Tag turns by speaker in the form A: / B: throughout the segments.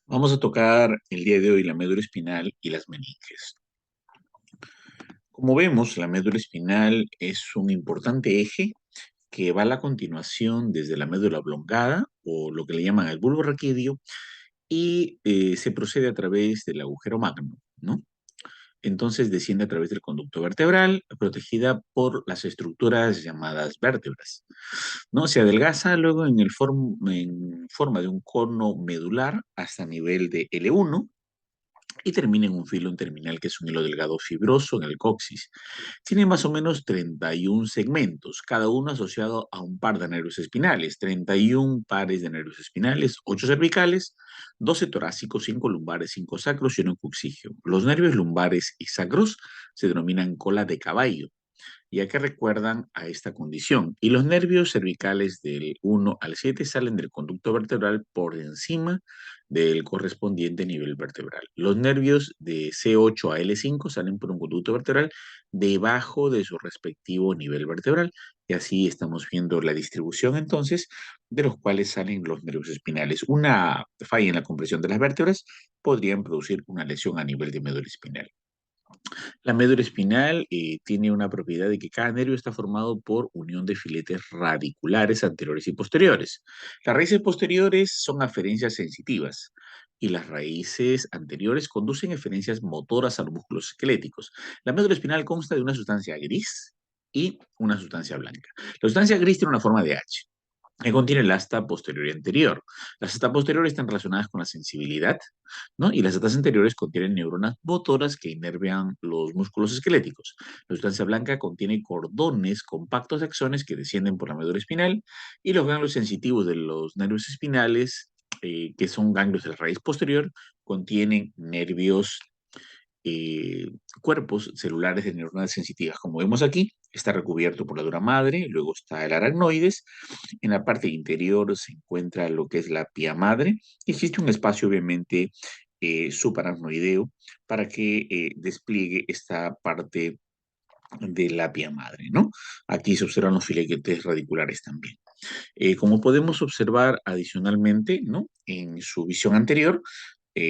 A: Vamos a tocar el día de hoy la médula espinal y las meninges. Como vemos, la médula espinal es un importante eje que va a la continuación desde la médula oblongada, o lo que le llaman el bulbo raquídeo, y se procede a través del agujero magno, ¿no? Entonces desciende a través del conducto vertebral, protegida por las estructuras llamadas vértebras, ¿no? Se adelgaza luego en forma de un cono medular hasta nivel de L1 y termina en un filón terminal que es un hilo delgado fibroso en el coxis. Tiene más o menos 31 segmentos, cada uno asociado a un par de nervios espinales, 31 pares de nervios espinales, 8 cervicales, 12 torácicos, 5 lumbares, 5 sacros y 1 coxígeo. Los nervios lumbares y sacros se denominan cola de caballo, ya que recuerdan a esta condición. Y los nervios cervicales del 1 al 7 salen del conducto vertebral por encima del correspondiente nivel vertebral. Los nervios de C8 a L5 salen por un conducto vertebral debajo de su respectivo nivel vertebral. Y así estamos viendo la distribución entonces de los cuales salen los nervios espinales. Una falla en la compresión de las vértebras podrían producir una lesión a nivel de médula espinal. La médula espinal tiene una propiedad de que cada nervio está formado por unión de filetes radiculares anteriores y posteriores. Las raíces posteriores son aferencias sensitivas y las raíces anteriores conducen eferencias motoras a los músculos esqueléticos. La médula espinal consta de una sustancia gris y una sustancia blanca. La sustancia gris tiene una forma de H que contiene el asta posterior y anterior. Las astas posteriores están relacionadas con la sensibilidad, ¿no? Y las astas anteriores contienen neuronas motoras que inervan los músculos esqueléticos. La sustancia blanca contiene cordones compactos de axones que descienden por la médula espinal y los ganglios sensitivos de los nervios espinales, que son ganglios de la raíz posterior, contienen nervios eh, cuerpos celulares de neuronas sensitivas. Como vemos aquí, está recubierto por la dura madre, luego está el aracnoides, en la parte interior se encuentra lo que es la pía madre, y existe un espacio obviamente subaracnoideo para que despliegue esta parte de la pía madre, ¿no? Aquí se observan los filetes radiculares también. Como podemos observar adicionalmente, ¿no? En su visión anterior,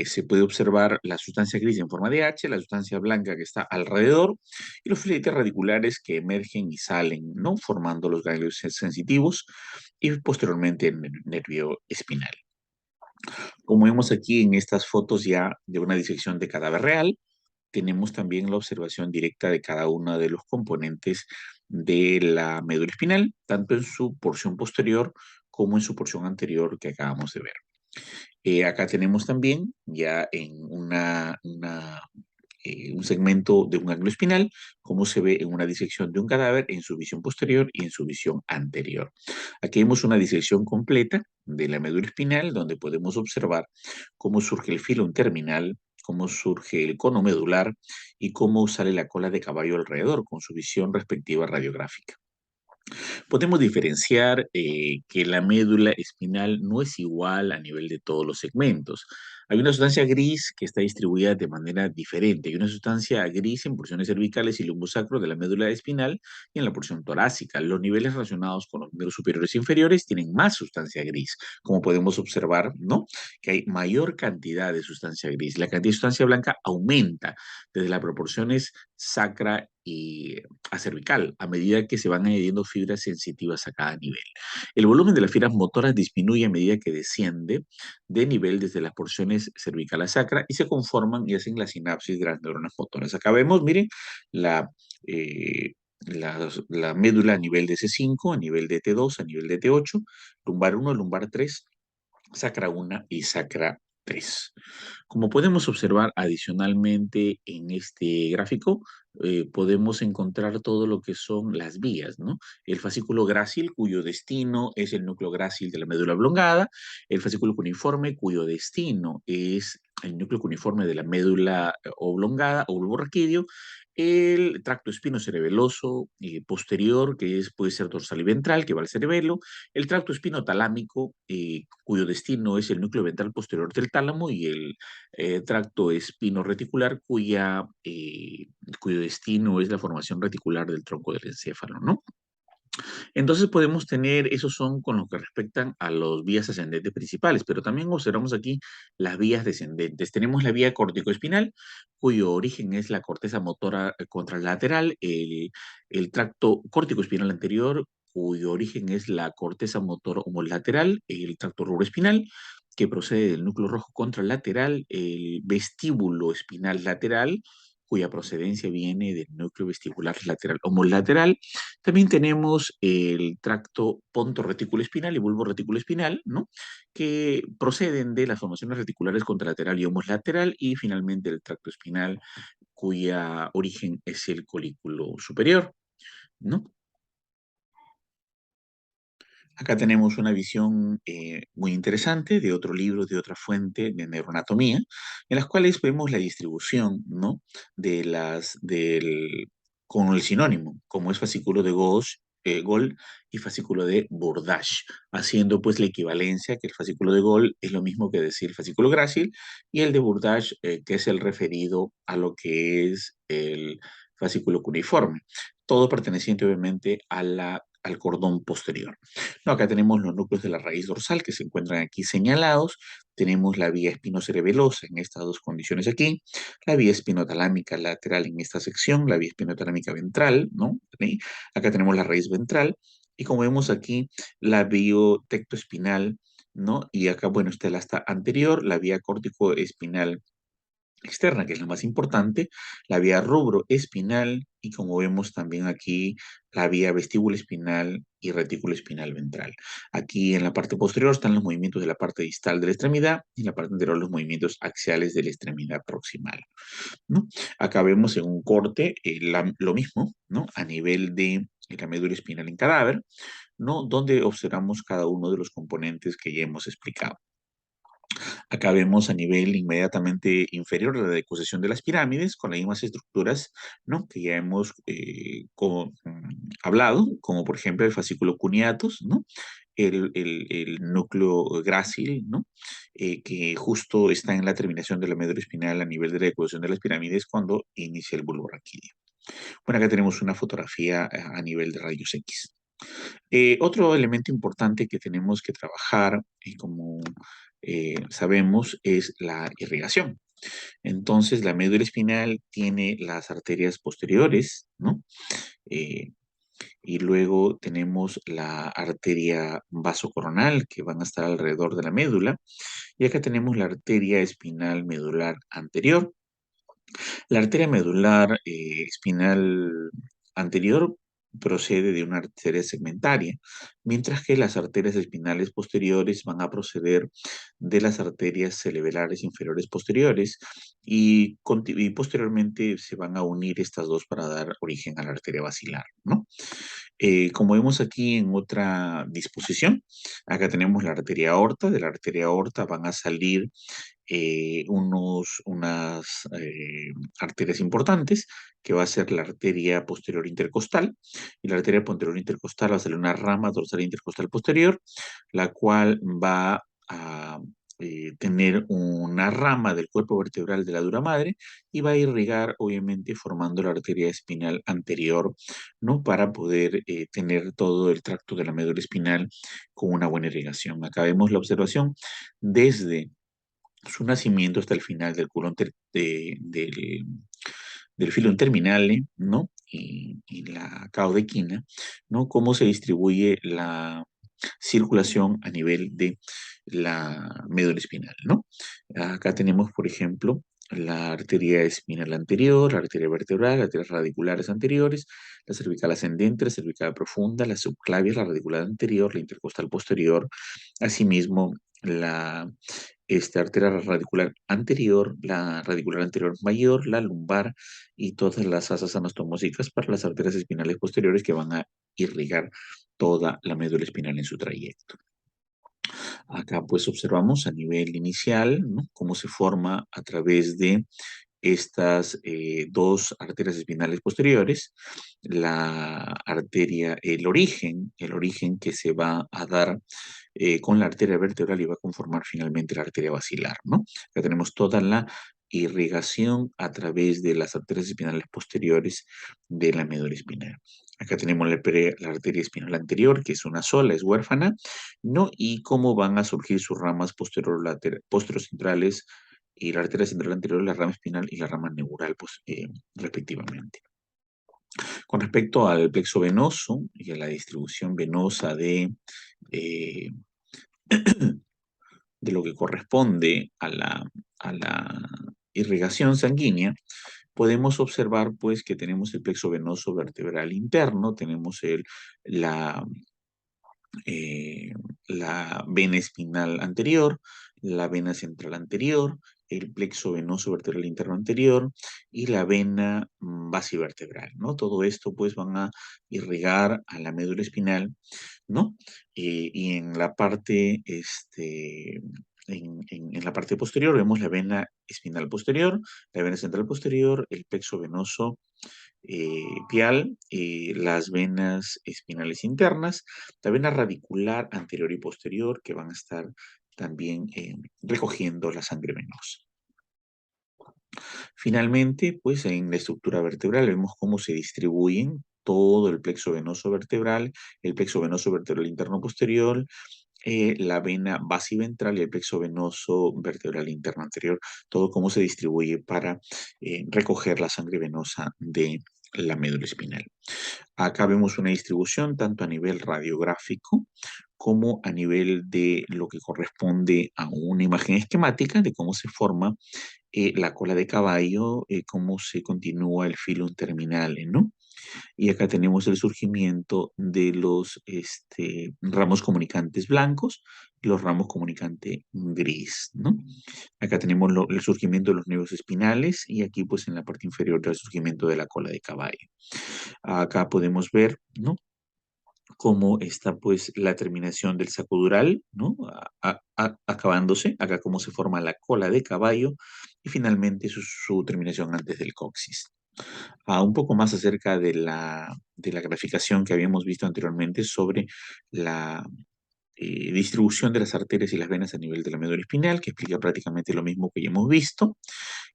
A: se puede observar la sustancia gris en forma de H, la sustancia blanca que está alrededor y los filetes radiculares que emergen y salen, ¿no? Formando los ganglios sensitivos y posteriormente el nervio espinal. Como vemos aquí en estas fotos ya de una disección de cadáver real, tenemos también la observación directa de cada uno de los componentes de la médula espinal, tanto en su porción posterior como en su porción anterior que acabamos de ver. Acá tenemos también ya en un segmento de un ángulo espinal, como se ve en una disección de un cadáver en su visión posterior y en su visión anterior. Aquí vemos una disección completa de la médula espinal, donde podemos observar cómo surge el filón terminal, cómo surge el cono medular y cómo sale la cola de caballo alrededor con su visión respectiva radiográfica. Podemos diferenciar que la médula espinal no es igual a nivel de todos los segmentos. Hay una sustancia gris que está distribuida de manera diferente. Hay una sustancia gris en porciones cervicales y lumbosacro de la médula espinal y en la porción torácica. Los niveles relacionados con los miembros superiores e inferiores tienen más sustancia gris, como podemos observar, ¿no? Que hay mayor cantidad de sustancia gris. La cantidad de sustancia blanca aumenta desde las proporciones sacra y a cervical a medida que se van añadiendo fibras sensitivas a cada nivel. El volumen de las fibras motoras disminuye a medida que desciende de nivel desde las porciones cervical a sacra y se conforman y hacen la sinapsis de las neuronas motoras. Acá vemos, miren, la, eh, la médula a nivel de C5, a nivel de T2, a nivel de T8, lumbar 1, lumbar 3, sacra 1 y sacra 3. Como podemos observar adicionalmente en este gráfico, podemos encontrar todo lo que son las vías, ¿no? El fascículo grácil, cuyo destino es el núcleo grácil de la médula oblongada, el fascículo cuneiforme, cuyo destino es el núcleo cuneiforme de la médula oblongada o bulbo raquídeo, el tracto espinocerebeloso posterior, que puede ser dorsal y ventral, que va al cerebelo, el tracto espinotalámico, cuyo destino es el núcleo ventral posterior del tálamo, y el tracto espino-reticular, cuyo destino es la formación reticular del tronco del encéfalo, ¿no? Entonces podemos tener, esos son con lo que respectan a las vías ascendentes principales, pero también observamos aquí las vías descendentes. Tenemos la vía corticoespinal, cuyo origen es la corteza motora contralateral, el tracto corticoespinal anterior, cuyo origen es la corteza motor homolateral, el tracto rubroespinal, que procede del núcleo rojo contralateral, el vestíbulo espinal lateral, cuya procedencia viene del núcleo vestibular lateral homolateral. También tenemos el tracto pontorreticuloespinal y bulborreticuloespinal, ¿no? Que proceden de las formaciones reticulares contralateral y homoslateral, y finalmente el tracto espinal, cuya origen es el colículo superior, ¿no? Acá tenemos una visión muy interesante de otro libro, de otra fuente de neuroanatomía, en las cuales vemos la distribución, ¿no? Con el sinónimo, como es fascículo de Gauss, Gold y fascículo de Burdach, haciendo pues la equivalencia que el fascículo de Gold es lo mismo que decir fascículo grácil, y el de Burdach, que es el referido a lo que es el fascículo cuneiforme, todo perteneciente obviamente al cordón posterior. No, acá tenemos los núcleos de la raíz dorsal que se encuentran aquí señalados. Tenemos la vía espinocerebelosa en estas dos condiciones aquí, la vía espinotalámica lateral en esta sección, la vía espinotalámica ventral, ¿no? ¿Sí? Acá tenemos la raíz ventral y como vemos aquí, la biotectoespinal, ¿no? Y acá, bueno, está la asta anterior, la vía córtico-espinal externa, que es la más importante, la vía rubroespinal y como vemos también aquí la vía vestíbulo espinal y retículo espinal ventral. Aquí en la parte posterior están los movimientos de la parte distal de la extremidad y en la parte anterior los movimientos axiales de la extremidad proximal, ¿no? Acá vemos en un corte lo mismo, ¿no? A nivel de la médula espinal en cadáver, ¿no? Donde observamos cada uno de los componentes que ya hemos explicado. Acá vemos a nivel inmediatamente inferior la decusación de las pirámides con las mismas estructuras, ¿no? Que ya hemos hablado, como por ejemplo el fascículo cuneatus, ¿no? El núcleo grácil, ¿no? Que justo está en la terminación de la médula espinal a nivel de la decusación de las pirámides cuando inicia el bulbo raquídeo. Bueno, acá tenemos una fotografía a nivel de rayos X. Otro elemento importante que tenemos que trabajar, como sabemos, es la irrigación. Entonces, la médula espinal tiene las arterias posteriores, ¿no? Eh, y luego tenemos la arteria vasocoronal, que van a estar alrededor de la médula. Y acá tenemos la arteria espinal medular anterior. La arteria medular espinal anterior procede de una arteria segmentaria, mientras que las arterias espinales posteriores van a proceder de las arterias cerebrales inferiores posteriores y posteriormente se van a unir estas dos para dar origen a la arteria basilar, ¿no? Como vemos aquí en otra disposición, acá tenemos la arteria aorta. De la arteria aorta van a salir unas arterias importantes, que va a ser la arteria posterior intercostal, y la arteria posterior intercostal va a ser una rama dorsal intercostal posterior, la cual va a tener una rama del cuerpo vertebral de la dura madre y va a irrigar, obviamente, formando la arteria espinal anterior, ¿no? Para poder tener todo el tracto de la médula espinal con una buena irrigación. Acá vemos la observación desde su nacimiento hasta el final del del filum terminale, ¿no? Y la caudequina, ¿no? Cómo se distribuye la circulación a nivel de la médula espinal, ¿no? Acá tenemos, por ejemplo, la arteria espinal anterior, la arteria vertebral, las arterias radiculares anteriores, la cervical ascendente, la cervical profunda, la subclavia, la radicular anterior, la intercostal posterior, asimismo la arteria radicular anterior, la radicular anterior mayor, la lumbar y todas las asas anastomósicas para las arterias espinales posteriores que van a irrigar toda la médula espinal en su trayecto. Acá pues observamos a nivel inicial, ¿no? Cómo se forma a través de estas dos arterias espinales posteriores, la arteria, el origen que se va a dar con la arteria vertebral y va a conformar finalmente la arteria basilar, ¿no? Acá tenemos toda la irrigación a través de las arterias espinales posteriores de la médula espinal. Acá tenemos la arteria espinal anterior, que es una sola, es huérfana, ¿no? Y cómo van a surgir sus ramas posterocentrales y la arteria central anterior, la rama espinal y la rama neural, pues, respectivamente. Con respecto al plexo venoso y a la distribución venosa eh, de lo que corresponde a la irrigación sanguínea, podemos observar pues que tenemos el plexo venoso vertebral interno, tenemos la, eh, la vena espinal anterior, la vena central anterior, el plexo venoso vertebral interno anterior y la vena basivertebral, ¿no? Todo esto pues van a irrigar a la médula espinal, ¿no? Y en la parte, en la parte posterior vemos la vena espinal posterior, la vena central posterior, el plexo venoso pial, las venas espinales internas, la vena radicular anterior y posterior que van a estar también recogiendo la sangre venosa. Finalmente, pues en la estructura vertebral vemos cómo se distribuyen todo el plexo venoso vertebral interno posterior, la vena basiventral y el plexo venoso vertebral interno anterior, todo cómo se distribuye para recoger la sangre venosa de la médula espinal. Acá vemos una distribución tanto a nivel radiográfico como a nivel de lo que corresponde a una imagen esquemática de cómo se forma la cola de caballo, cómo se continúa el filum terminal, ¿no? Y acá tenemos el surgimiento de los ramos comunicantes blancos y los ramos comunicantes gris, ¿no? Acá tenemos el surgimiento de los nervios espinales y aquí pues en la parte inferior el surgimiento de la cola de caballo. Acá podemos ver, ¿no? Cómo está pues la terminación del saco dural, ¿no? Acabándose, acá cómo se forma la cola de caballo y finalmente su terminación antes del coxis. Un poco más acerca de la graficación que habíamos visto anteriormente sobre la distribución de las arterias y las venas a nivel de la médula espinal, que explica prácticamente lo mismo que ya hemos visto.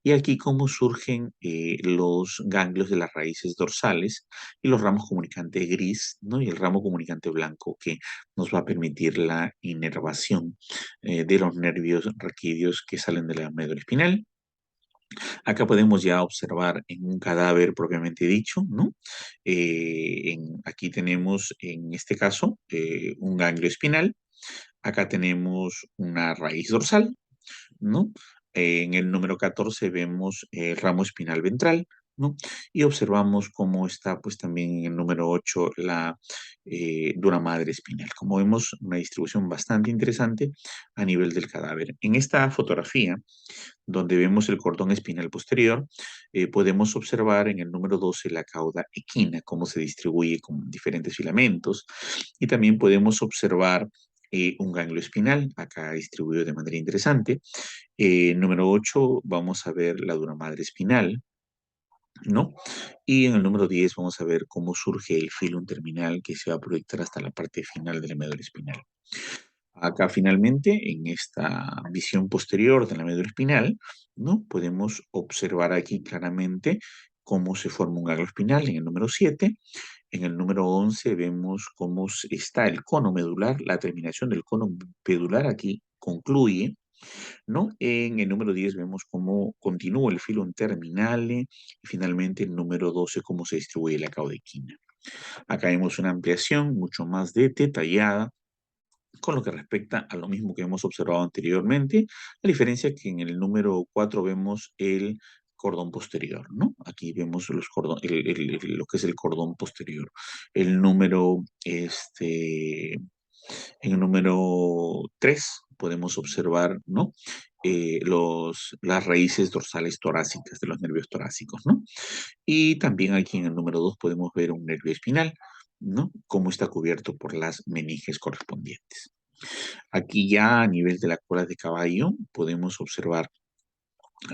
A: Y aquí cómo surgen los ganglios de las raíces dorsales y los ramos comunicantes gris, ¿no? Y el ramo comunicante blanco que nos va a permitir la inervación de los nervios raquídeos que salen de la médula espinal. Acá podemos ya observar en un cadáver propiamente dicho, ¿no? Aquí tenemos en este caso un ganglio espinal. Acá tenemos una raíz dorsal, ¿no? En el número 14 vemos el ramo espinal ventral, ¿no? Y observamos cómo está, pues también en el número 8 la dura madre espinal. Como vemos, una distribución bastante interesante a nivel del cadáver. En esta fotografía, donde vemos el cordón espinal posterior, podemos observar en el número 12 la cauda equina, cómo se distribuye con diferentes filamentos, y también podemos observar un ganglio espinal, acá distribuido de manera interesante. Número 8 vamos a ver la dura madre espinal, ¿no? Y en el número 10 vamos a ver cómo surge el filum terminal que se va a proyectar hasta la parte final de la médula espinal. Acá finalmente, en esta visión posterior de la médula espinal, ¿no? Podemos observar aquí claramente cómo se forma un ganglio espinal en el número 7. En el número 11 vemos cómo está el cono medular, la terminación del cono medular aquí concluye, ¿no? En el número 10 vemos cómo continúa el filum terminale y finalmente el número 12 cómo se distribuye la caudequina. Acá vemos una ampliación mucho más detallada con lo que respecta a lo mismo que hemos observado anteriormente, la diferencia es que en el número 4 vemos el cordón posterior, ¿no? Aquí vemos lo que es el cordón posterior. El número, en el número 3 podemos observar, ¿no? Las raíces dorsales torácicas de los nervios torácicos, ¿no? Y también aquí en el número 2 podemos ver un nervio espinal, ¿no? Cómo está cubierto por las meninges correspondientes. Aquí ya a nivel de la cola de caballo podemos observar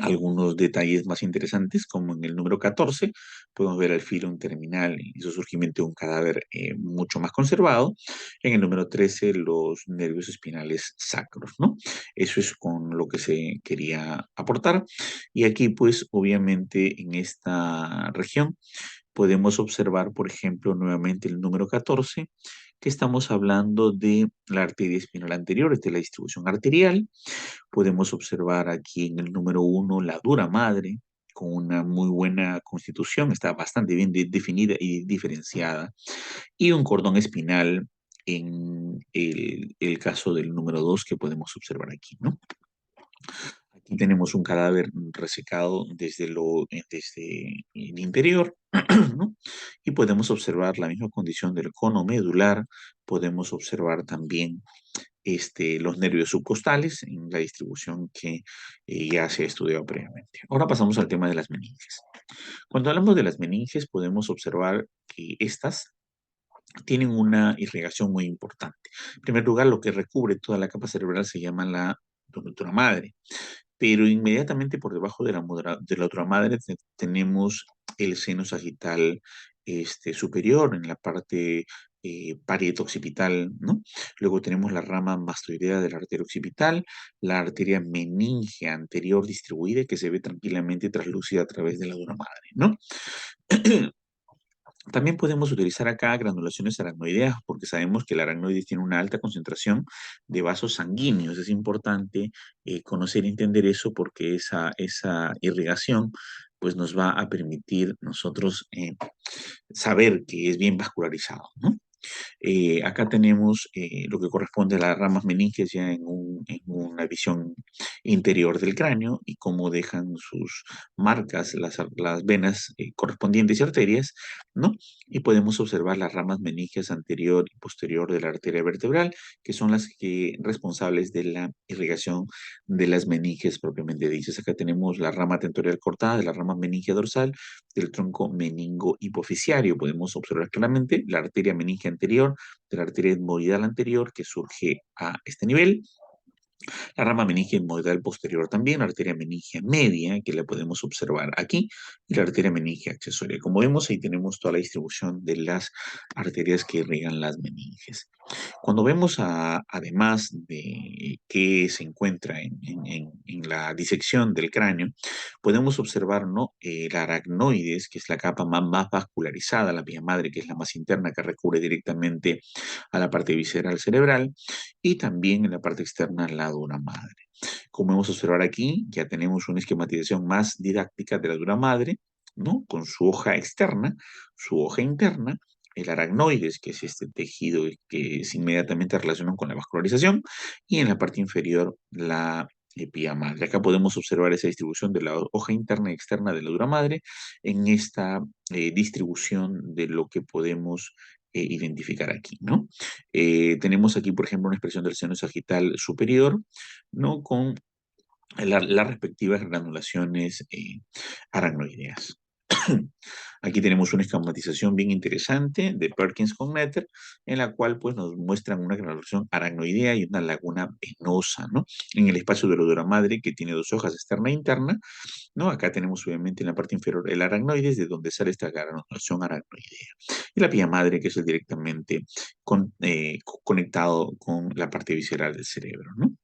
A: algunos detalles más interesantes, como en el número 14 podemos ver el filum terminal y su surgimiento de un cadáver mucho más conservado. En el número 13 los nervios espinales sacros, ¿no? Eso es con lo que se quería aportar. Y aquí pues obviamente en esta región podemos observar, por ejemplo, nuevamente el número 14, que estamos hablando de la arteria espinal anterior, esta es la distribución arterial. Podemos observar aquí en el número 1 la dura madre, con una muy buena constitución, está bastante bien definida y diferenciada, y un cordón espinal en el caso del número 2 que podemos observar aquí, ¿no? Aquí tenemos un cadáver resecado desde el interior, ¿no? Y podemos observar la misma condición del cono medular, podemos observar también los nervios subcostales en la distribución que ya se ha estudiado previamente. Ahora pasamos al tema de las meninges. Cuando hablamos de las meninges, podemos observar que estas tienen una irrigación muy importante. En primer lugar, lo que recubre toda la capa cerebral se llama la dura madre, pero inmediatamente por debajo de la dura madre tenemos el seno sagital superior en la parte parieto-occipital, ¿no? Luego tenemos la rama mastoidea de la arteria occipital, la arteria meninge anterior distribuida que se ve tranquilamente traslúcida a través de la dura madre, ¿no? También podemos utilizar acá granulaciones aracnoideas porque sabemos que el aracnoides tiene una alta concentración de vasos sanguíneos. Es importante conocer y entender eso porque esa irrigación pues nos va a permitir nosotros saber que es bien vascularizado, ¿no? Acá tenemos lo que corresponde a las ramas meninges ya en una visión interior del cráneo y cómo dejan sus marcas las venas correspondientes y arterias, ¿no? Y podemos observar las ramas meninges anterior y posterior de la arteria vertebral, que son las responsables de la irrigación de las meninges propiamente dichas. Acá tenemos la rama tentorial cortada de la rama meninge dorsal del tronco meningo hipofisiario. Podemos observar claramente la arteria meninge anterior de la arteria etmoidal anterior que surge a este nivel, la rama meningia etmoidal posterior también, la arteria meningia media, que la podemos observar aquí, y la arteria meningia accesoria. Como vemos, ahí tenemos toda la distribución de las arterias que irrigan las meninges. Cuando vemos, además de qué se encuentra en la disección del cráneo, podemos observar, ¿no? La aracnoides, que es la capa más vascularizada, la vía madre, que es la más interna, que recubre directamente a la parte visceral cerebral, y también en la parte externa la dura madre. Como vamos a observar aquí, ya tenemos una esquematización más didáctica de la dura madre, ¿no? Con su hoja externa, su hoja interna, el aracnoides, que es este tejido que es inmediatamente relacionado con la vascularización, y en la parte inferior la pía madre. Acá podemos observar esa distribución de la hoja interna y externa de la dura madre en esta distribución de lo que podemos identificar aquí, ¿no? Tenemos aquí, por ejemplo, una expresión del seno sagital superior, ¿no? Con las respectivas granulaciones aracnoideas. Aquí tenemos una esquematización bien interesante de Perkins con Netter, en la cual pues, nos muestran una granulación aracnoidea y una laguna venosa, ¿no? En el espacio de la dura madre, que tiene dos hojas externa e interna, ¿no? Acá tenemos obviamente en la parte inferior el aracnoides, de donde sale esta granulación aracnoidea. Y la pía madre, que es el directamente conectado con la parte visceral del cerebro, ¿no?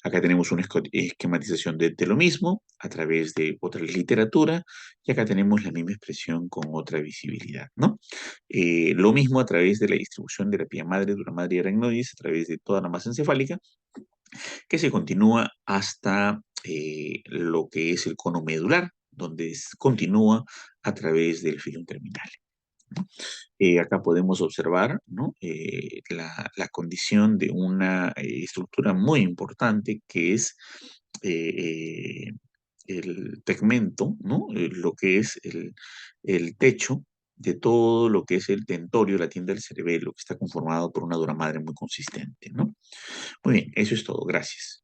A: Acá tenemos una esquematización de lo mismo a través de otra literatura y acá tenemos la misma expresión con otra visibilidad, ¿no? Lo mismo a través de la distribución de la pía madre, dura madre y aracnoides a través de toda la masa encefálica que se continúa hasta lo que es el cono medular, donde continúa a través del filum terminal. ¿No? Acá podemos observar, ¿no? La condición de una estructura muy importante que es eh, el tegmento, ¿no? Lo que es el techo de todo lo que es el tentorio, la tienda del cerebelo, que está conformado por una dura madre muy consistente, ¿no? Muy bien, eso es todo. Gracias.